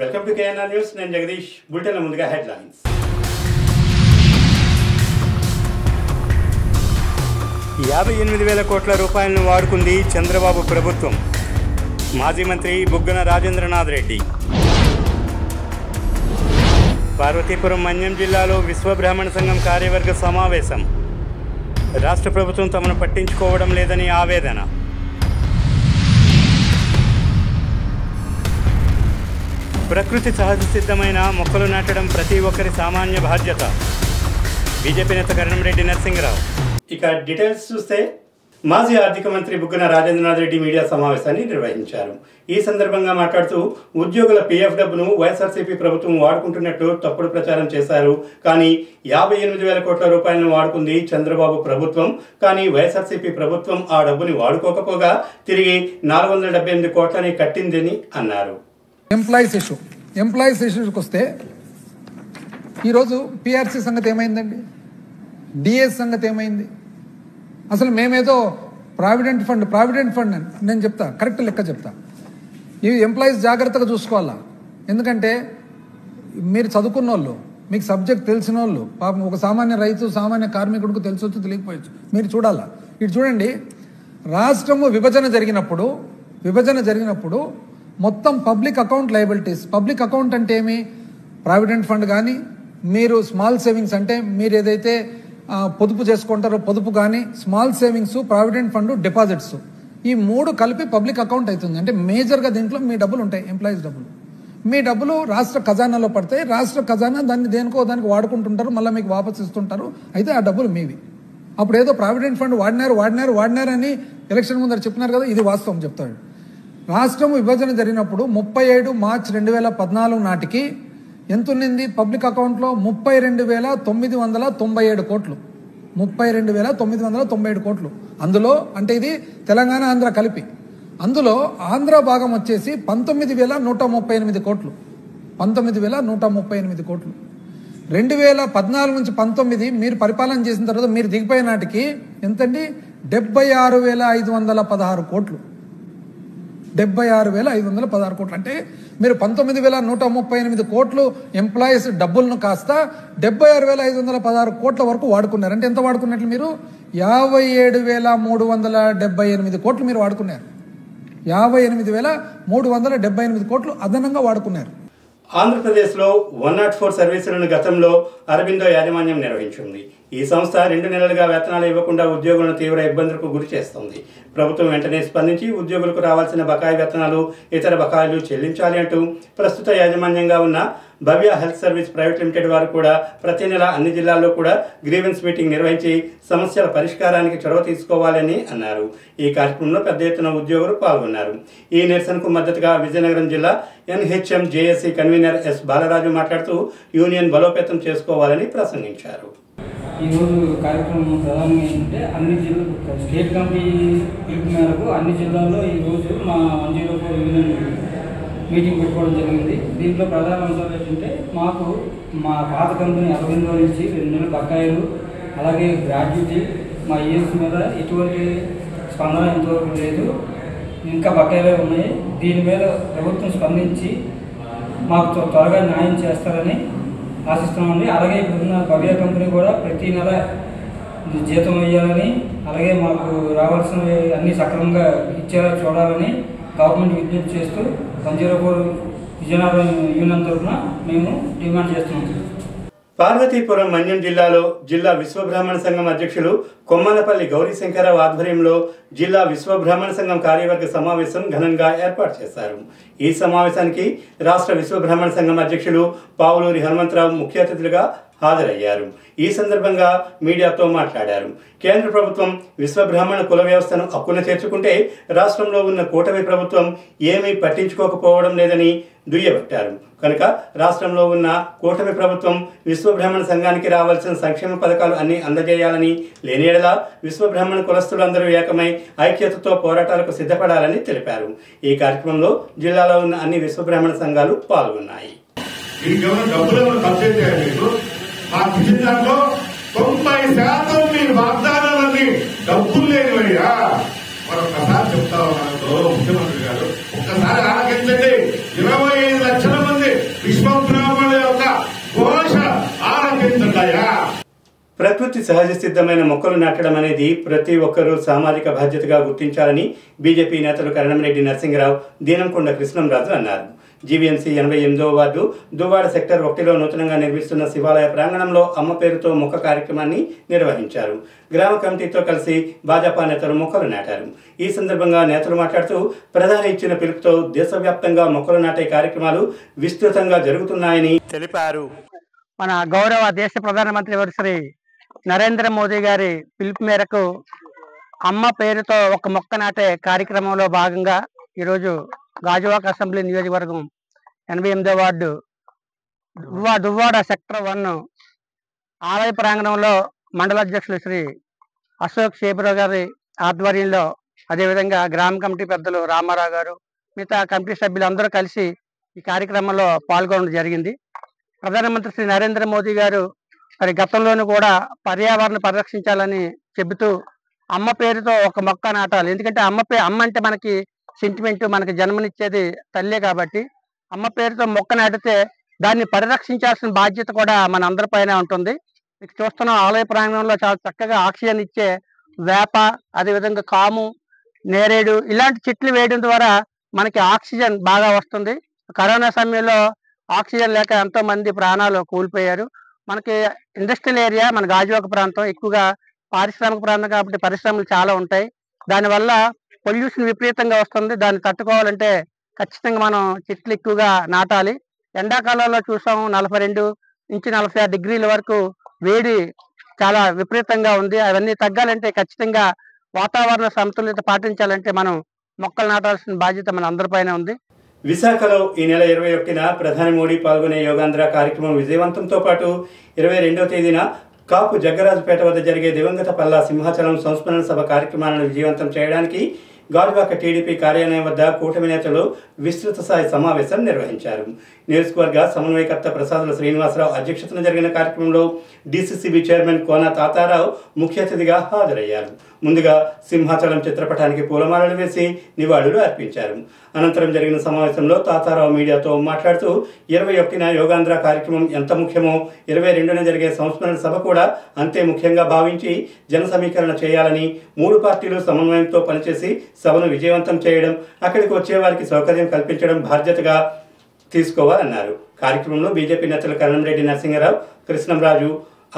Welcome to KNR news. నేను జగదీష్. బులెటిన్ల ముందుగా headlines. 58,000 కోట్ల రూపాయలను వాడుకుంది చంద్రబాబు ప్రభుత్వం. మాజీ మంత్రి బుగ్గన రాజేంద్రనాథ్ రెడ్డి. పార్వతీపురం మన్యం జిల్లాలో విశ్వబ్రాహ్మణ సంఘం కార్యవర్గ సమావేశం. రాష్ట్ర ప్రభుత్వం తమను పట్టించుకోవడం లేదని ఆవేదన. ప్రకృతి సహజ సిద్ధమైన మొక్కలు నాటడం ప్రతి ఒక్కరి సామాన్య బాధ్యత. బీజేపీ నేత కరణంరెడ్డి నరసింహరావు. ఇక డీటెయిల్స్ చూస్తే మాజీ ఆర్థిక మంత్రి బుగ్గన రాజేంద్రనాథ్ రెడ్డి మీడియా సమావేశాన్ని నిర్వహించారు. ఈ సందర్భంగా మాట్లాడుతూ ఉద్యోగుల పీఎఫ్ డబ్బును వైఎస్ఆర్సీపీ ప్రభుత్వం వాడుకుంటున్నట్లు తప్పుడు ప్రచారం చేశారు. కానీ 58,000 కోట్ల రూపాయలను వాడుకుంది చంద్రబాబు ప్రభుత్వం. కానీ వైఎస్ఆర్సీపీ ప్రభుత్వం ఆ డబ్బుని వాడుకోకపోగా తిరిగి 478 కోట్లని కట్టిందని అన్నారు. ఎంప్లాయీస్ ఇష్యూకి వస్తే ఈరోజు పిఆర్సీ సంగతి ఏమైందండి? డిఎస్ సంగతి ఏమైంది? అసలు మేమేదో ప్రావిడెంట్ ఫండ్ అని నేను చెప్తా, కరెక్ట్ లెక్క చెప్తా. ఈ ఎంప్లాయీస్ జాగ్రత్తగా చూసుకోవాలా. ఎందుకంటే మీరు చదువుకున్న వాళ్ళు, మీకు సబ్జెక్ట్ తెలిసిన వాళ్ళు, పాపం ఒక సామాన్య రైతు సామాన్య కార్మికుడికి తెలిసొచ్చు తెలియకపోవచ్చు, మీరు చూడాలా. ఇటు చూడండి, రాష్ట్రము విభజన జరిగినప్పుడు మొత్తం public account liabilities. Public account అంటే ఏమి? ప్రావిడెంట్ ఫండ్ కానీ, మీరు స్మాల్ సేవింగ్స్ అంటే మీరు ఏదైతే పొదుపు చేసుకుంటారో పొదుపు కానీ, small savings, provident fund, deposits, ఈ 3 కలిపి పబ్లిక్ అకౌంట్ అవుతుంది. అంటే మేజర్గా దీంట్లో మీ డబ్బులు ఉంటాయి, ఎంప్లాయీస్ డబ్బులు. మీ డబ్బులు రాష్ట్ర ఖజానాలో పడతాయి. రాష్ట్ర ఖజానా దాన్ని దానికి వాడుకుంటుంటారు, మళ్ళీ మీకు వాపసు ఇస్తుంటారు. అయితే ఆ డబ్బులు మీవి. అప్పుడు ఏదో ప్రావిడెంట్ ఫండ్ వాడినారు అని ఎలక్షన్ ముందర చెప్పినారు కదా, ఇది వాస్తవం చెప్తాడు. రాష్ట్రం విభజన జరిగినప్పుడు 37 మార్చి 2014 నాటికి ఎంత ఉన్నింది పబ్లిక్ అకౌంట్లో? 32,997 కోట్లు. 32,997 కోట్లు. అందులో అంటే ఇది తెలంగాణ ఆంధ్ర కలిపి. అందులో ఆంధ్ర భాగం వచ్చేసి 19,138 కోట్లు. 19,138 కోట్లు. 2014 నుంచి 19 మీరు పరిపాలన చేసిన తర్వాత మీరు దిగిపోయే నాటికి ఎంతండి? 76,516 కోట్లు. 76,516 కోట్లు. అంటే మీరు 19,138 కోట్లు ఎంప్లాయీస్ డబ్బులను కాస్త 76,516 కోట్ల వరకు వాడుకున్నారు. అంటే ఎంత వాడుకున్నట్లు? మీరు 57,378 కోట్లు మీరు వాడుకున్నారు. 58,378 కోట్లు అదనంగా వాడుకున్నారు. ఆంధ్రప్రదేశ్లో 104 సర్వీసులను గతంలో అరబిందో యాజమాన్యం నిర్వహించింది. ఈ సంస్థ 2 నెలలుగా వేతనాలు ఇవ్వకుండా ఉద్యోగులను తీవ్ర ఇబ్బందులకు గురి చేస్తుంది. ప్రభుత్వం వెంటనే స్పందించి ఉద్యోగులకు రావాల్సిన బకాయి వేతనాలు, ఇతర బకాయిలు చెల్లించాలి అంటూ ప్రస్తుత యాజమాన్యంగా ఉన్న భవ్య హెల్త్ సర్వీస్ ప్రైవేట్ లిమిటెడ్ వారు కూడా ప్రతి నెల అన్ని జిల్లాల్లో కూడా గ్రీవెన్స్ మీటింగ్ నిర్వహించి సమస్యల పరిష్కారానికి చొరవ తీసుకోవాలని అన్నారు. ఈ కార్యక్రమంలో పెద్ద ఎత్తున ఉద్యోగులు పాల్గొన్నారు. ఈ నిరసనకు మద్దతుగా విజయనగరం జిల్లా NHM JAC convener yes Balaraju మాట్లాడుతూ యూనియన్ బలోపేతం చేసుకోవాలని ప్రసంగించారు. ఈరోజు కార్యక్రమం ప్రధానంగా ఏంటంటే అన్ని జిల్లా స్టేట్ కమిటీ పిలుపు మేరకు అన్ని జిల్లాల్లో ఈరోజు మా 104 యూనియన్ మీటింగ్ పెట్టుకోవడం జరిగింది. దీంట్లో ప్రధాన అంశాలు ఏంటంటే మాకు మా పాత కంపెనీ అరవిందో నుంచి 2 నెలల బకాయిలు, అలాగే గ్రాడ్యుటీ, మా ఈఎస్ మీద ఎటువంటి స్పందన ఇంతవరకు లేదు, ఇంకా బకాయిలే ఉన్నాయి. దీని మీద ప్రభుత్వం స్పందించి మాకు త్వరగా న్యాయం చేస్తారని ఆశిస్తున్నామండి. అలాగే ఇప్పుడున్న భవ్య కంపెనీ కూడా ప్రతి నెల జీతం వేయాలని, అలాగే మాకు రావాల్సినవి అన్నీ సక్రమంగా ఇచ్చేలా చూడాలని గవర్నమెంట్ విజ్ఞప్తి చేస్తూ 104 విజయనగరం యూనియన్ తరఫున మేము డిమాండ్ చేస్తున్నాం. పార్వతీపురం మన్యం జిల్లాలో జిల్లా విశ్వబ్రాహ్మణ సంఘం అధ్యక్షులు కొమ్మలపల్లి గౌరీశంకరరావు ఆధ్వర్యంలో జిల్లా విశ్వబ్రాహ్మణ సంఘం కార్యవర్గ సమావేశం ఘనంగా ఏర్పాటు చేశారు. ఈ సమావేశానికి రాష్ట్ర విశ్వబ్రాహ్మణ సంఘం అధ్యక్షులు పావులూరి హనుమంతరావు ముఖ్య అతిథులుగా హాజరయ్యారు. ఈ సందర్భంగా మీడియాతో మాట్లాడారు. కేంద్ర ప్రభుత్వం విశ్వబ్రాహ్మణ కుల వ్యవస్థను హక్కున చేర్చుకుంటే రాష్ట్రంలో ఉన్న కూటమి ప్రభుత్వం ఏమీ పట్టించుకోకపోవడం లేదని దుయ్యబట్టారు. కనుక రాష్ట్రంలో ఉన్న కూటమి ప్రభుత్వం విశ్వబ్రాహ్మణ సంఘానికి రావాల్సిన సంక్షేమ పథకాలు అన్ని అందజేయాలని, లేని యెడల విశ్వబ్రాహ్మణ కులస్తులందరూ ఏకమై ఐక్యతతో పోరాటాలకు సిద్ధపడాలని తెలిపారు. ఈ కార్యక్రమంలో జిల్లాలో ఉన్న అన్ని విశ్వబ్రాహ్మణ సంఘాలు పాల్గొన్నాయి. 90% మీ వాగ్దానాలన్నీ డబ్బులు లేనివయ్యా. మరొకసారి చెప్తా ఉన్నాను ముఖ్యమంత్రి గారు, ఒక్కసారి ఆలకించండి. 25 లక్షల మంది ప్రకృతి సహజ సిద్ధమైన మొక్కలు నాటడం అనేది ప్రతి ఒక్కరూ సామాజిక బాధ్యతగా గుర్తించాలని బీజేపీ నేతలు కరణంరెడ్డి నరసింగరావు, దీనంకొండ కృష్ణంరాజు అన్నారు. జీవీఎంసీ 88వ వార్డు దువ్వాడ సెక్టర్ 1లో నూతనంగా నిర్మిస్తున్న శివాలయ ప్రాంగణంలో అమ్మ పేరుతో మొక్క కార్యక్రమాన్ని నిర్వహించారు. గ్రామ కమిటీతో కలిసి భాజపా నేతలు మొక్కలు నాటారు. ఈ సందర్భంగా నేతలు మాట్లాడుతూ ప్రధాని ఇచ్చిన పిలుపుతో దేశవ్యాప్తంగా మొక్కలు నాటే కార్యక్రమాలు విస్తృతంగా జరుగుతున్నాయని తెలిపారు. మన గౌరవ దేశ ప్రధానమంత్రి శ్రీ నరేంద్ర మోదీ గారి పిలుపు మేరకు అమ్మ పేరుతో ఒక మొక్క నాటే కార్యక్రమంలో భాగంగా ఈరోజు గాజువాక అసెంబ్లీ నియోజకవర్గం 88వ వార్డు దువ్వాడ సెక్టర్ 1 ఆలయ ప్రాంగణంలో మండల అధ్యక్షులు శ్రీ అశోక్ శేబరావు గారి ఆధ్వర్యంలో, అదేవిధంగా గ్రామ కమిటీ పెద్దలు రామారావు గారు, మిగతా కమిటీ సభ్యులు అందరూ కలిసి ఈ కార్యక్రమంలో పాల్గొనడం జరిగింది. ప్రధానమంత్రి శ్రీ నరేంద్ర మోదీ గారు మరి గతంలోనూ కూడా పర్యావరణ పరిరక్షించాలని చెబుతూ అమ్మ పేరుతో ఒక మొక్క నాటాలి. ఎందుకంటే అమ్మ అంటే మనకి సెంటిమెంట్, మనకి జన్మనిచ్చేది తల్లే కాబట్టి అమ్మ పేరుతో మొక్క నాటితే దాన్ని పరిరక్షించాల్సిన బాధ్యత కూడా మన అందరిపైన ఉంటుంది. మీకు చూస్తున్నాం, ఆలయ ప్రాంగణంలో చాలా చక్కగా ఆక్సిజన్ ఇచ్చే వేప, అదేవిధంగా కాము, నేరేడు ఇలాంటి చెట్లు వేయడం ద్వారా మనకి ఆక్సిజన్ బాగా వస్తుంది. కరోనా సమయంలో ఆక్సిజన్ లేక ఎంతో మంది ప్రాణాలు కోల్పోయారు. మనకి ఇండస్ట్రియల్ ఏరియా, మన గాజువాక ప్రాంతం ఎక్కువగా పారిశ్రామిక ప్రాంతం కాబట్టి పరిశ్రమలు చాలా ఉంటాయి. దానివల్ల పొల్యూషన్ విపరీతంగా వస్తుంది. దాన్ని తట్టుకోవాలంటే ఖచ్చితంగా మనం చెట్లు ఎక్కువగా నాటాలి. ఎండాకాలంలో చూసాం 42 నుంచి 46 డిగ్రీల వరకు వేడి చాలా విపరీతంగా ఉంది. అవన్నీ తగ్గాలంటే ఖచ్చితంగా వాతావరణ సమతుల్యత పాటించాలంటే మనం మొక్కలు నాటాల్సిన బాధ్యత మన అందరిపైన ఉంది. విశాఖలో ఈ నెల 21న ప్రధాని మోడీ పాల్గొనే యోగాంధ్ర కార్యక్రమం విజయవంతంతో పాటు 22వ తేదీన కాపు జగ్గరాజుపేట వద్ద జరిగే దివంగత పల్లా సింహాచలం సంస్మరణ సభ కార్యక్రమాలను విజయవంతం చేయడానికి గాజువాక టీడీపీ కార్యాలయం వద్ద కూటమి నేతలు విస్తృత స్థాయి సమావేశం నిర్వహించారు. నియోజకవర్గ సమన్వయకర్త ప్రసాదుల శ్రీనివాసరావు అధ్యక్షతన జరిగిన కార్యక్రమంలో డీసీసీబీ చైర్మన్ కోన తాతారావు ముఖ్య అతిథిగా హాజరయ్యారు. ముందుగా సింహాచలం చిత్రపటానికి పూలమాలలు వేసి నివాళులు అర్పించారు. అనంతరం జరిగిన సమావేశంలో తాతారావు మీడియాతో మాట్లాడుతూ 21న యోగాంధ్ర కార్యక్రమం ఎంత ముఖ్యమో 22న జరిగే సంస్మరణ సభ కూడా అంతే ముఖ్యంగా భావించి జన సమీకరణ చేయాలని, 3 పార్టీలు సమన్వయంతో పనిచేసి సభను విజయవంతం చేయడం, అక్కడికి వచ్చే వారికి సౌకర్యం కల్పించడం బాధ్యతగా తీసుకోవాలన్నారు. కార్యక్రమంలో బీజేపీ నేతలు కరణంరెడ్డి నరసింగరావు, కృష్ణంరాజు,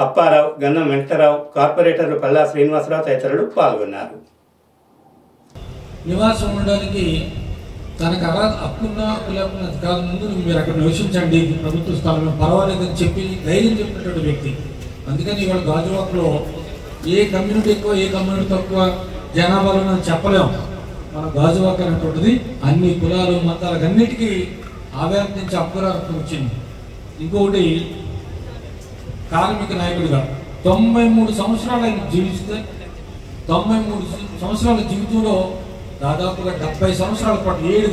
అప్పారావు, గన్నం వెంకటరావు, కార్పొరేటర్లు పల్లా శ్రీనివాసరావు తదితరులు పాల్గొన్నారు. నివాసం ఉండడానికి తనకు హక్కున్నా లేకున్నా కాదు, ముందు మీరు అక్కడ నివసించండి, ప్రభుత్వ స్థలంలో పర్వాలేదని చెప్పి ధైర్యం చెప్పినటువంటి వ్యక్తి. అందుకని ఇవాళ గాజువాకలో ఏ కమ్యూనిటీ ఎక్కువ ఏ కమ్యూనిటీ తక్కువ జనాభాలో మనం చెప్పలేము. మన గాజువాక అనేటువంటిది అన్ని కులాలు మతాలకు అన్నిటికీ ఆవ్యాప్తించి అప్పురాత్మ వచ్చింది. ఇంకొకటి కార్మిక నాయకుడిగా 93 సంవత్సరాలు ఆయన జీవిస్తే 93 సంవత్సరాల జీవితంలో దాదాపుగా 70 సంవత్సరాల పాటు 7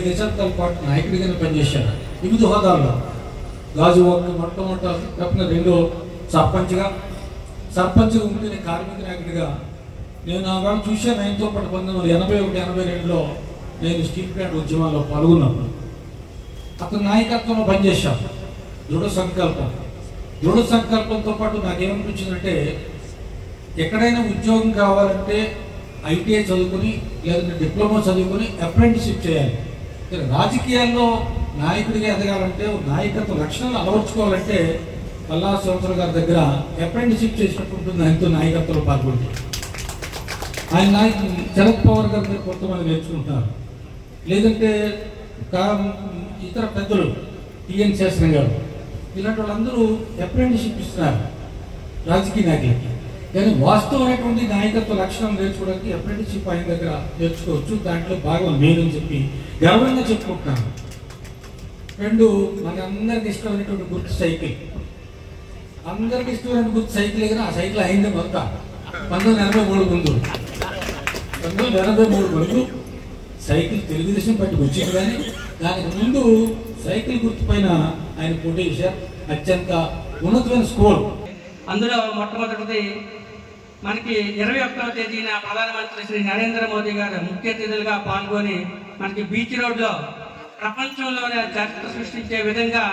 దశాబ్దాల పాటు నాయకుడిగానే పనిచేశారు. వివిధ హోదాల్లో గాజువాక మొట్టమొదటి రెండో సర్పంచ్గా ఉంటే కార్మిక నాయకుడిగా నేను ఆ వాళ్ళు చూశాను. ఆయనతో పాటు 1981-82లో నేను స్టీల్ ప్లాంట్ ఉద్యమాల్లో పాల్గొన్నప్పుడు అతని నాయకత్వంలో పనిచేశాను. దృఢ సంకల్పంతో పాటు నాకేమనిపించిందంటే, ఎక్కడైనా ఉద్యోగం కావాలంటే ఐటీఐ చదువుకుని లేదంటే డిప్లొమా చదువుకుని అప్రెంటిస్షిప్ చేయాలి. రాజకీయాల్లో నాయకుడిగా ఎదగాలంటే నాయకత్వ లక్షణాలు అలవర్చుకోవాలంటే పల్లా సంవత్సరాల గారి దగ్గర అప్రెంటిస్షిప్ చేసినట్టు ఉంటుంది. ఆయనతో నాయకత్వంలో పాల్గొంటారు. ఆయన శరద్ పవార్ గారి దగ్గర కొంతమంది నేర్చుకుంటున్నారు. లేదంటే ఇతర పెద్దలు టిఎన్ శేషన్ గారు ఇలాంటి వాళ్ళందరూ అప్రెంటిస్షిప్ ఇస్తున్నారు రాజకీయ నాయకులకి. కానీ వాస్తవమైనటువంటి నాయకత్వ లక్షణాలు నేర్చుకోవడానికి అప్రెంటిస్షిప్ ఆయన దగ్గర నేర్చుకోవచ్చు. దాంట్లో భాగం నేనని చెప్పి గర్వంగా చెప్పుకుంటున్నాను. 2, మనందరికి ఇష్టమైనటువంటి గుర్తు సైకిల్. అందరికి ఇష్టమైన గుర్తు సైకిల్ కానీ ఆ సైకిల్ అయింది మొత్తం 1983 ముందు సైకిల్ తెలుగుదేశం పట్టి వచ్చింది. కానీ దానికి ముందు సైకిల్ గుర్తు పైన ఆయన పోటీ చేశారు. అత్యంత ఉన్నతమైన స్కోర్. అందులో మొట్టమొదటిది మనకి 21వ తేదీన ప్రధానమంత్రి శ్రీ నరేంద్ర మోదీ గారు ముఖ్య అతిథులుగా పాల్గొని మనకి బీచ్ రోడ్లో ప్రపంచంలోనే చరిత్ర సృష్టించే విధంగా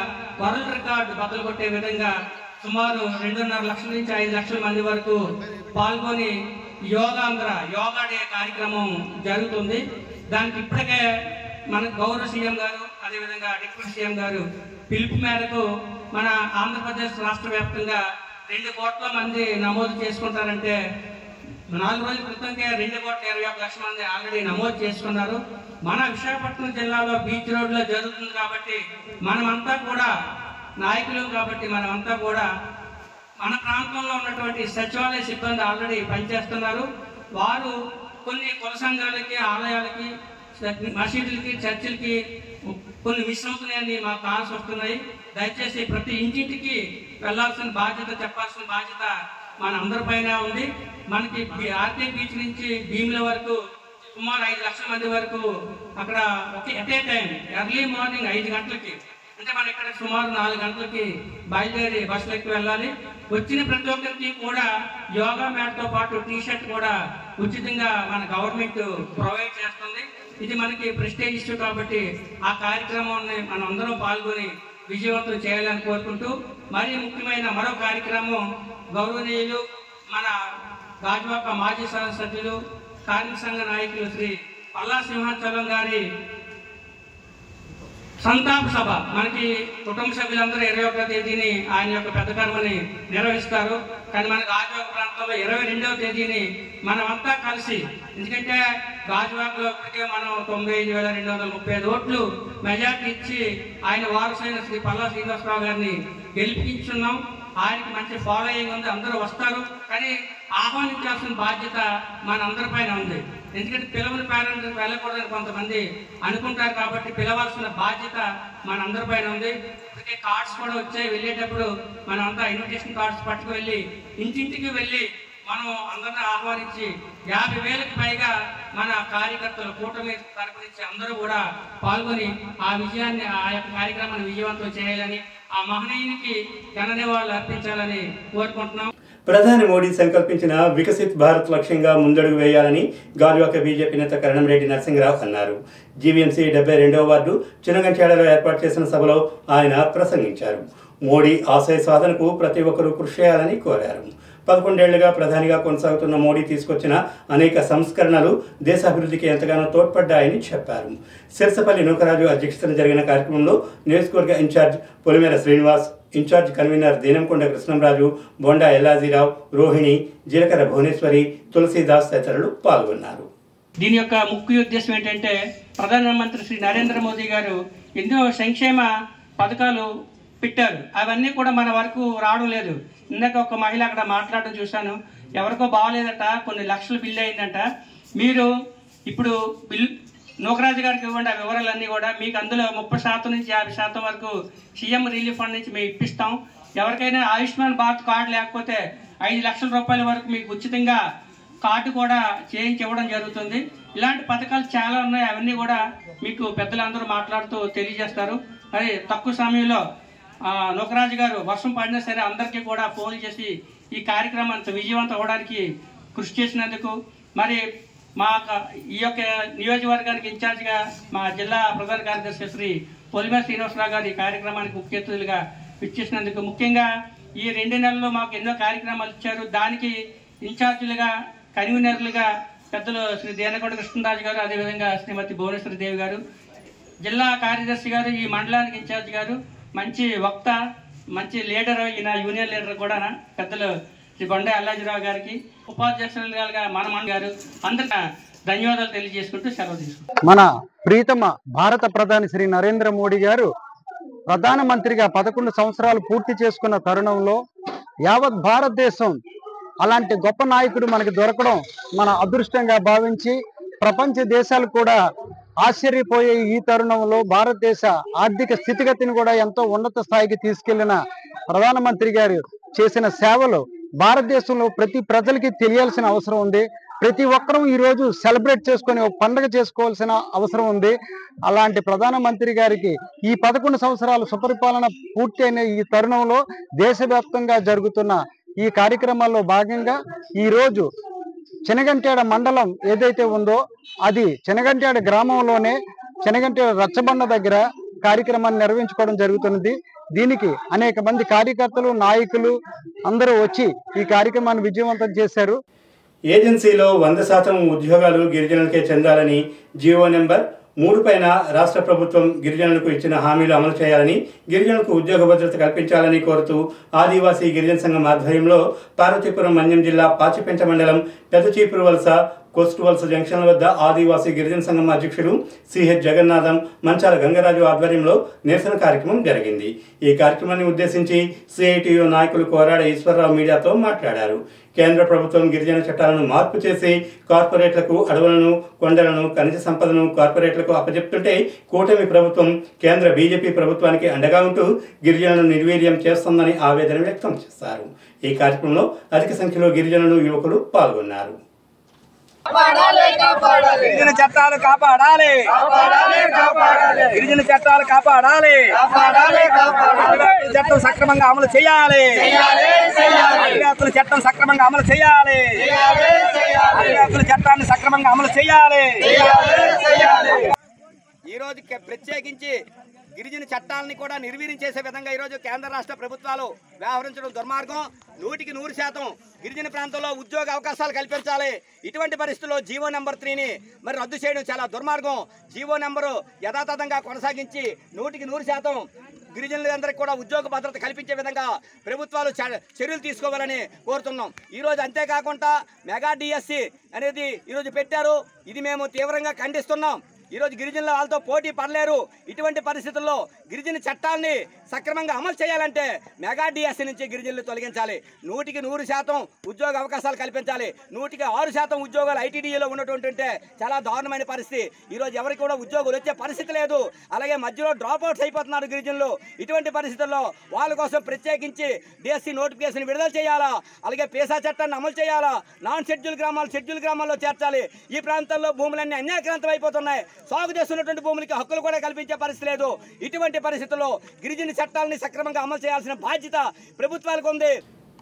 వరల్డ్ రికార్డు బద్దలు కొట్టే విధంగా సుమారు 2.5 లక్షల నుంచి 5 లక్షల మంది వరకు పాల్గొని యోగా డే కార్యక్రమం జరుగుతుంది. దానికి ఇప్పటికే మన గౌరవ సీఎం గారు అదేవిధంగా డిప్యూటీ సీఎం గారు పిలుపు మేరకు మన ఆంధ్రప్రదేశ్ రాష్ట్ర వ్యాప్తంగా 2 కోట్ల మంది నమోదు చేసుకుంటారంటే 4 రోజుల క్రితంకే 2,21,00,000 మంది ఆల్రెడీ నమోదు చేసుకున్నారు. మన విశాఖపట్నం జిల్లాలో బీచ్ రోడ్లో జరుగుతుంది కాబట్టి మనమంతా కూడా నాయకులు కాబట్టి మనమంతా కూడా మన ప్రాంతంలో ఉన్నటువంటి సచివాలయ సిబ్బంది ఆల్రెడీ పనిచేస్తున్నారు. వారు కొన్ని కుల సంఘాలకి, ఆలయాలకి, మసీదులకి, చర్చిలకి కొన్ని మిస్ అవుతున్నాయని మాకు కాల్స్ వస్తున్నాయి. దయచేసి ప్రతి ఇంటింటికి వెళ్లాల్సిన బాధ్యత, చెప్పాల్సిన బాధ్యత మన అందరిపైన ఉంది. మనకి ఆర్కే బీచ్ నుంచి భీముల వరకు సుమారు 5 లక్షల మంది వరకు అక్కడ at a time early morning 5 గంటలకి, అంటే మన ఇక్కడ సుమారు 4 గంటలకి బయలుదేరి బస్సులు ఎక్కి వెళ్ళాలి. వచ్చిన ప్రతి ఒక్కరికి కూడా యోగా మ్యాట్తో పాటు టీ-షర్ట్ కూడా ఉచితంగా మన గవర్నమెంట్ ప్రొవైడ్ చేస్తుంది. ఇది మనకి ప్రెస్టేజ్ ఇష్యూ కాబట్టి ఆ కార్యక్రమాన్ని మనం అందరం పాల్గొని విజయవంతం చేయాలని కోరుకుంటూ, మరీ ముఖ్యమైన మరో కార్యక్రమం గౌరవనీయులు మన గాజువాక మాజీ సభ్యులు కార్మిక సంఘ నాయకులు శ్రీ పల్లా సింహాచలం గారి సంతాప సభ మనకి కుటుంబ సభ్యులందరూ 21వ తేదీని ఆయన యొక్క పెద్ద కర్మని నిర్వహిస్తారు. కానీ మన గాజువాక ప్రాంతంలో 22వ తేదీని మనమంతా కలిసి, ఎందుకంటే గాజువాకలో ఇప్పటికే మనం 95,235 ఓట్లు మెజార్టీ ఇచ్చి ఆయన వారసైన శ్రీ పల్లా శ్రీనివాసరావు గారిని గెలిపించున్నాం. ఆయనకి మంచి ఫాలోయింగ్ ఉంది, అందరూ వస్తారు. కానీ ఆహ్వానించాల్సిన బాధ్యత మన అందరిపైన ఉంది. ఎందుకంటే పిలవని పేరెంట్స్ వెళ్ళకూడదని కొంతమంది అనుకుంటారు కాబట్టి పిలవాల్సిన బాధ్యత మన అందరిపైన ఉంది. ఇప్పటికే కార్డ్స్ కూడా వచ్చాయి. వెళ్ళేటప్పుడు మనం అంతా ఇన్విటేషన్ కార్డ్స్ పట్టుకు వెళ్ళి ఇంటింటికి వెళ్ళి మనం అందరిని ఆహ్వానించి 50,000కి పైగా మన కార్యకర్తలు కూటమి తరపు నుంచి అందరూ కూడా పాల్గొని ఆ విజయాన్ని, ఆ యొక్క కార్యక్రమాన్ని విజయవంతం చేయాలని, ఆ మహనీయునికి ఘన నివాళులు అర్పించాలని కోరుకుంటున్నాం. ప్రధాని మోడీ సంకల్పించిన వికసిత్ భారత్ లక్ష్యంగా ముందడుగు వేయాలని గాజువాక బీజేపీ నేత కరణంరెడ్డి నరసింహరావు అన్నారు. జీవీఎంసీ 72వ వార్డు చినగంట్యాడలో ఏర్పాటు చేసిన సభలో ఆయన ప్రసంగించారు. మోడీ ఆశయ సాధనకు ప్రతి ఒక్కరూ కృషి చేయాలని కోరారు. 11 ఏళ్లుగా ప్రధానిగా కొనసాగుతున్న మోడీ తీసుకొచ్చిన అనేక సంస్కరణలు దేశాభివృద్ధికి ఎంతగానో తోడ్పడ్డాయని చెప్పారు. సిరసపల్లి నూకరాజు అధ్యక్షతన జరిగిన కార్యక్రమంలో నియోజకవర్గ ఇన్ఛార్జ్ పొలిమేర శ్రీనివాస్, ఇన్ఛార్జ్ కన్వీనర్ దీనంకొండ కృష్ణంరాజు, బొండా ఎల్లాజీరావు, రోహిణి, జీలకర్ర భువనేశ్వరి, తులసీదాస్ తదితరులు పాల్గొన్నారు. దీని యొక్క ముఖ్య ఉద్దేశం ఏంటంటే ప్రధానమంత్రి శ్రీ నరేంద్ర మోదీ గారు ఎన్నో సంక్షేమ పథకాలు పెట్టారు. అవన్నీ కూడా మన వరకు రావడం లేదు. ఇందాక ఒక మహిళ అక్కడ మాట్లాడడం చూశాను. ఎవరికో బాగలేదట, కొన్ని లక్షలు బిల్లు అయిందంట. మీరు ఇప్పుడు నూకరాజు గారికి ఇవ్వండి ఆ వివరాలన్నీ కూడా. మీకు అందులో 30% నుంచి 50% వరకు సీఎం రిలీఫ్ ఫండ్ నుంచి మేము ఇప్పిస్తాం. ఎవరికైనా ఆయుష్మాన్ భారత్ కార్డు లేకపోతే 5 లక్షల రూపాయల వరకు మీకు ఉచితంగా కార్డు కూడా చేయించి ఇవ్వడం జరుగుతుంది. ఇలాంటి పథకాలు చాలా ఉన్నాయి. అవన్నీ కూడా మీకు పెద్దలందరూ మాట్లాడుతూ తెలియజేస్తారు. మరి తక్కువ సమయంలో నూకరాజు గారు వర్షం పడినా సరే అందరికీ కూడా ఫోన్లు చేసి ఈ కార్యక్రమాన్ని విజయవంతం అవ్వడానికి కృషి చేసినందుకు, మరి మా ఈ యొక్క నియోజకవర్గానికి ఇన్ఛార్జిగా మా జిల్లా ప్రధాన కార్యదర్శి శ్రీ పొలిమేర శ్రీనివాసరావు గారు ఈ కార్యక్రమానికి ముఖ్య అతిథులుగా ఇచ్చేసినందుకు, ముఖ్యంగా ఈ 2 నెలల్లో మాకు ఎన్నో కార్యక్రమాలు ఇచ్చారు. దానికి ఇన్ఛార్జీలుగా, కన్వీనర్లుగా పెద్దలు శ్రీ దీనంకొండ కృష్ణరాజు గారు, అదేవిధంగా శ్రీమతి భువనేశ్వరి దేవి గారు, జిల్లా కార్యదర్శి గారు, ఈ మండలానికి ఇన్ఛార్జి గారు, మంచి వక్త, మంచి లీడర్, ఈయన యూనియన్ లీడర్ కూడా పెద్దలు శ్రీ బొండా ఎల్లాజీరావు గారికి, ఉపాధ్యక్షులుగా మనమన్ గారు, అందరికీ ధన్యవాదాలు తెలియజేసుకుంటూ సెలవు తీసుకుంటాం. మన ప్రీతమ భారత ప్రధాని శ్రీ నరేంద్ర మోడీ గారు ప్రధానమంత్రిగా 11 సంవత్సరాలు పూర్తి చేసుకున్న తరుణంలో యావత్ భారతదేశం అలాంటి గొప్ప నాయకుడు మనకి దొరకడం మన అదృష్టంగా భావించి ప్రపంచ దేశాలు కూడా ఆశ్చర్యపోయే ఈ తరుణంలో భారతదేశ ఆర్థిక స్థితిగతిని కూడా ఎంతో ఉన్నత స్థాయికి తీసుకెళ్లిన ప్రధానమంత్రి గారు చేసిన సేవలు భారతదేశంలో ప్రతి ప్రజలకి తెలియాల్సిన అవసరం ఉంది. ప్రతి ఒక్కరూ ఈ రోజు సెలబ్రేట్ చేసుకొని ఒక పండుగ చేసుకోవాల్సిన అవసరం ఉంది. అలాంటి ప్రధానమంత్రి గారికి ఈ 11 సంవత్సరాలు సుపరిపాలన పూర్తి అయిన ఈ తరుణంలో దేశవ్యాప్తంగా జరుగుతున్న ఈ కార్యక్రమాల్లో భాగంగా ఈ రోజు చినగంట్యాడ మండలం ఏదైతే ఉందో అది చినగంట్యాడ గ్రామంలోనే చినగంట్యాడ రచ్చబండ దగ్గర కార్యక్రమాన్ని నిర్వహించుకోవడం జరుగుతున్నది. దీనికి అనేక మంది కార్యకర్తలు, నాయకులు అందరూ వచ్చి ఈ కార్యక్రమాన్ని విజయవంతం చేశారు. ఏజెన్సీలో 100% ఉద్యోగాలు గిరిజనులకే చెందాలని జీవో నెంబర్ 3 పైన రాష్ట్ర ప్రభుత్వం గిరిజనులకు ఇచ్చిన హామీలు అమలు చేయాలని, గిరిజనులకు ఉద్యోగ భద్రత కల్పించాలని కోరుతూ ఆదివాసీ గిరిజన సంఘం ఆధ్వర్యంలో పార్వతీపురం మన్యం జిల్లా పాచిపెంట మండలం పెదచీపురు వలస కోస్ట్ వలస జంక్షన్ల వద్ద ఆదివాసీ గిరిజన సంఘం అధ్యక్షులు సిహెచ్ జగన్నాథం, మంచాల గంగరాజు ఆధ్వర్యంలో నిరసన కార్యక్రమం జరిగింది. ఈ కార్యక్రమాన్ని ఉద్దేశించి సిఐటియు నాయకులు కోరాడ ఈశ్వరరావు మీడియాతో మాట్లాడారు. కేంద్ర ప్రభుత్వం గిరిజన చట్టాలను మార్పు చేసి కార్పొరేట్లకు అడవులను, కొండలను, ఖనిజ సంపదను కార్పొరేట్లకు అప్పచెప్తుంటే కూటమి ప్రభుత్వం కేంద్ర బీజేపీ ప్రభుత్వానికి అండగా ఉంటూ గిరిజనులను నిర్వీర్యం చేస్తోందని ఆవేదన వ్యక్తం చేశారు. ఈ కార్యక్రమంలో అధిక సంఖ్యలో గిరిజనులు, యువకులు పాల్గొన్నారు. గిరిజన చట్టాలు కాపాడాలి, గిరిజన చట్టాలు కాపాడాలి, చట్టం సక్రమంగా అమలు చేయాలి, చట్టం సక్రమంగా అమలు చేయాలి, చట్టాన్ని సక్రమంగా అమలు చేయాలి. ఈ రోజు ప్రత్యేకించి గిరిజన చట్టాలని కూడా నిర్వీర్యం చేసే విధంగా ఈరోజు కేంద్ర రాష్ట్ర ప్రభుత్వాలు వ్యవహరించడం దుర్మార్గం. 100% గిరిజన ప్రాంతంలో ఉద్యోగ అవకాశాలు కల్పించాలి. ఇటువంటి పరిస్థితుల్లో జీవో నెంబర్ 3ని మరి రద్దు చేయడం చాలా దుర్మార్గం. జీవో నెంబరు యథాతథంగా కొనసాగించి 100% గిరిజనులందరికీ కూడా ఉద్యోగ భద్రత కల్పించే విధంగా ప్రభుత్వాలు చర్యలు తీసుకోవాలని కోరుతున్నాం. ఈరోజు అంతేకాకుండా మెగా డిఎస్సి అనేది ఈరోజు పెట్టారు. ఇది మేము తీవ్రంగా ఖండిస్తున్నాం. ఈరోజు గిరిజనులు వాళ్ళతో పోటీ పడలేరు. ఇటువంటి పరిస్థితుల్లో గిరిజన చట్టాన్ని సక్రమంగా అమలు చేయాలంటే మెగా డిఎస్సి నుంచి గిరిజనులు తొలగించాలి. 100% ఉద్యోగ అవకాశాలు కల్పించాలి. 106% ఉద్యోగాలు ఐటీడీఏలో ఉన్నటువంటి చాలా దారుణమైన పరిస్థితి. ఈరోజు ఎవరికి కూడా ఉద్యోగులు వచ్చే పరిస్థితి లేదు. అలాగే మధ్యలో డ్రాప్ అవుట్స్ అయిపోతున్నారు గిరిజనులు. ఇటువంటి పరిస్థితుల్లో వాళ్ళ కోసం ప్రత్యేకించి డిఎస్సి నోటిఫికేషన్ విడుదల చేయాలా, అలాగే పేసా చట్టాన్ని అమలు చేయాలా, నాన్ షెడ్యూల్ గ్రామాలు షెడ్యూల్ గ్రామాల్లో చేర్చాలి. ఈ ప్రాంతాల్లో భూములన్నీ అన్యాక్రాంతం అయిపోతున్నాయి. సాగు చేస్తున్నటువంటి భూములకి హక్కులు కూడా కల్పించే పరిస్థితి లేదు. ఇటువంటి పరిస్థితుల్లో గిరిజన చట్టాలని సక్రమంగా అమలు చేయాల్సిన బాధ్యత ప్రభుత్వాలకు ఉంది.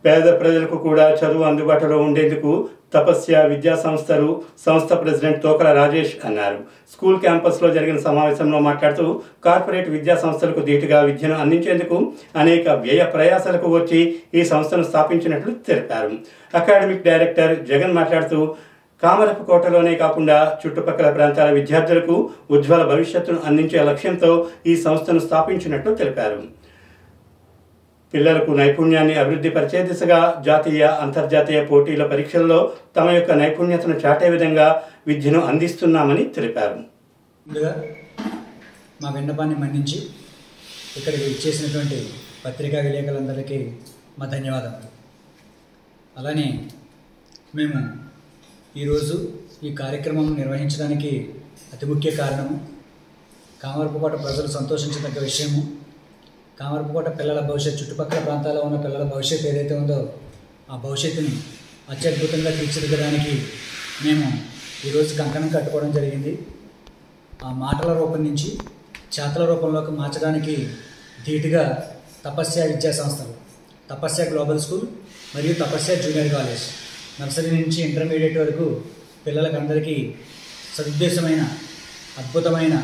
పేద ప్రజలకు కూడా చదువు అందుబాటులో ఉండేందుకు తపస్య విద్యా సంస్థ ప్రెసిడెంట్ తోకల రాజేష్ అన్నారు. స్కూల్ క్యాంపస్లో జరిగిన సమావేశంలో మాట్లాడుతూ కార్పొరేట్ విద్యా సంస్థలకు ధీటుగా విద్యను అందించేందుకు అనేక వ్యయ ప్రయాసాలకు వచ్చి ఈ సంస్థను స్థాపించినట్లు తెలిపారు. అకాడమిక్ డైరెక్టర్ జగన్ మాట్లాడుతూ కామరపుకోటలోనే కాకుండా చుట్టుపక్కల ప్రాంతాల విద్యార్థులకు ఉజ్వల భవిష్యత్తును అందించే లక్ష్యంతో ఈ సంస్థను స్థాపించినట్లు తెలిపారు. పిల్లలకు నైపుణ్యాన్ని అభివృద్ధి పరిచే దిశగా జాతీయ, అంతర్జాతీయ పోటీల పరీక్షల్లో తమ యొక్క నైపుణ్యతను చాటే విధంగా విద్యను అందిస్తున్నామని తెలిపారు. ముందుగా మా విన్నపాన్ని మన్నించి ఇక్కడికి ఇచ్చేసినటువంటి పత్రికా విలేకరులందరికీ మా ధన్యవాదాలు. అలానే మేము ఈరోజు ఈ కార్యక్రమం నిర్వహించడానికి అతి ముఖ్య కారణము కామరపుకోట ప్రజలు సంతోషించదగ్గ విషయము. కామరపుకోట పిల్లల భవిష్యత్తు, చుట్టుపక్కల ప్రాంతాల్లో ఉన్న పిల్లల భవిష్యత్తు ఏదైతే ఉందో ఆ భవిష్యత్తుని అత్యద్భుతంగా తీర్చిదిద్దడానికి మేము ఈరోజు కంకణం కట్టుకోవడం జరిగింది. ఆ మాటల రూపం నుంచి చేతల రూపంలోకి మార్చడానికి ధీటుగా తపస్య విద్యా సంస్థలు, తపస్య గ్లోబల్ స్కూల్ మరియు తపస్య జూనియర్ కాలేజ్, నర్సరీ నుంచి ఇంటర్మీడియట్ వరకు పిల్లలకందరికీ సదుద్దేశమైన, అద్భుతమైన,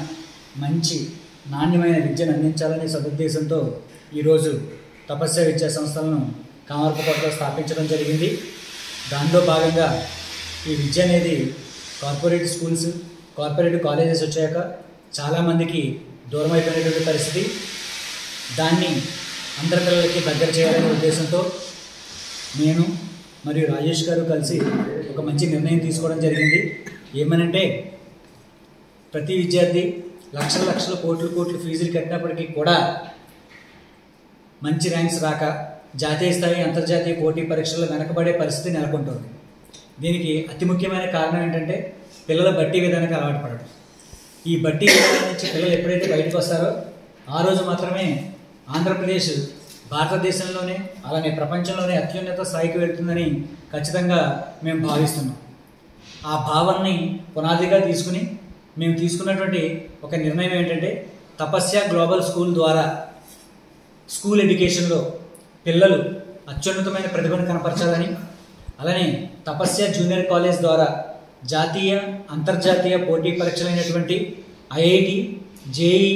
మంచి నాణ్యమైన విద్యను అందించాలనే సదుద్దేశంతో ఈరోజు తపస్య విద్యా సంస్థలను కామరపుకోటలో స్థాపించడం జరిగింది. దానిలో భాగంగా ఈ విద్య అనేది కార్పొరేట్ స్కూల్స్, కార్పొరేట్ కాలేజెస్ వచ్చాక చాలామందికి దూరం అయిపోయినటువంటి పరిస్థితి. దాన్ని అందరి పిల్లలకి దగ్గర చేయాలనే ఉద్దేశంతో నేను మరియు రాజేష్ గారు కలిసి ఒక మంచి నిర్ణయం తీసుకోవడం జరిగింది. ఏమనంటే ప్రతి విద్యార్థి లక్షల కోట్లు ఫీజులు కట్టినప్పటికీ కూడా మంచి ర్యాంక్స్ రాక జాతీయ స్థాయి, అంతర్జాతీయ పోటీ పరీక్షల్లో వెనకబడే పరిస్థితి నెలకొంటుంది. దీనికి అతి ముఖ్యమైన కారణం ఏంటంటే పిల్లల బట్టి విధానానికి అలవాటు పడడం. ఈ బట్టి విధానం నుంచి పిల్లలు ఎప్పుడైతే బయటకు వస్తారో ఆ రోజు మాత్రమే ఆంధ్రప్రదేశ్ భారతదేశంలోనే అలానే ప్రపంచంలోనే అత్యున్నత స్థాయికి వెళ్తుందని ఖచ్చితంగా మేము భావిస్తున్నాం. ఆ భావాన్ని పునాదిగా తీసుకుని మేము తీసుకున్నటువంటి ఒక నిర్ణయం ఏంటంటే తపస్య గ్లోబల్ స్కూల్ ద్వారా స్కూల్ ఎడ్యుకేషన్లో పిల్లలు అత్యున్నతమైన ప్రతిభను కనపరచాలని, అలానే తపస్య జూనియర్ కాలేజ్ ద్వారా జాతీయ, అంతర్జాతీయ పోటీ పరీక్షలైనటువంటి ఐఐటి, జేఈ,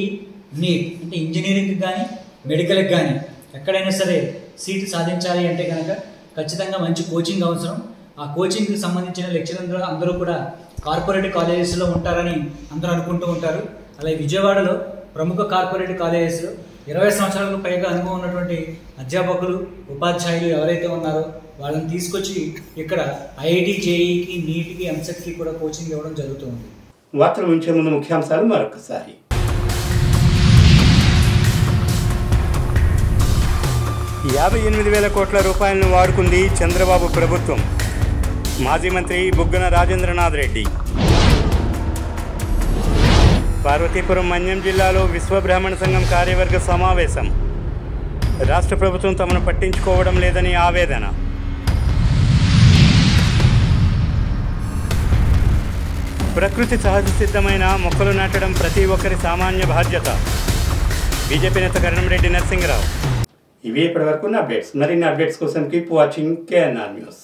నీట్ అంటే ఇంజనీరింగ్ కానీ మెడికల్కి కానీ ఎక్కడైనా సరే సీటు సాధించాలి అంటే కనుక ఖచ్చితంగా మంచి కోచింగ్ అవసరం. ఆ కోచింగ్కి సంబంధించిన లెక్చరర్లు అందరూ కూడా కార్పొరేట్ కాలేజెస్లో ఉంటారని అందరూ అనుకుంటూ ఉంటారు. అలాగే విజయవాడలో ప్రముఖ కార్పొరేట్ కాలేజెస్లో 20 సంవత్సరాలకు పైగా అనుభవం ఉన్నటువంటి అధ్యాపకులు, ఉపాధ్యాయులు ఎవరైతే ఉన్నారో వాళ్ళని తీసుకొచ్చి ఇక్కడ ఐఐటి, జేఈకి, నీట్కి, ఎంసెట్కి కూడా కోచింగ్ ఇవ్వడం జరుగుతుంది. వార్తలు ఉంచే ముందు ముఖ్యాంశాలు మరొకసారి. 58,000 కోట్ల రూపాయలను వాడుకుంది చంద్రబాబు ప్రభుత్వం. మాజీ మంత్రి బుగ్గన రాజేంద్రనాథ్ రెడ్డి. పార్వతీపురం మన్యం జిల్లాలో విశ్వబ్రాహ్మణ సంఘం కార్యవర్గ సమావేశం. రాష్ట్ర ప్రభుత్వం తమను పట్టించుకోవడం లేదని ఆవేదన. ప్రకృతి సహజ సిద్ధమైన మొక్కలు నాటడం ప్రతి ఒక్కరి సామాన్య బాధ్యత. బీజేపీ నేత కరణంరెడ్డి నరసింహరావు. ఇవి ఇప్పటివరకు అప్డేట్స్. మరిన్ని అప్డేట్స్ కోసం కీప్ వాచింగ్ KNR న్యూస్.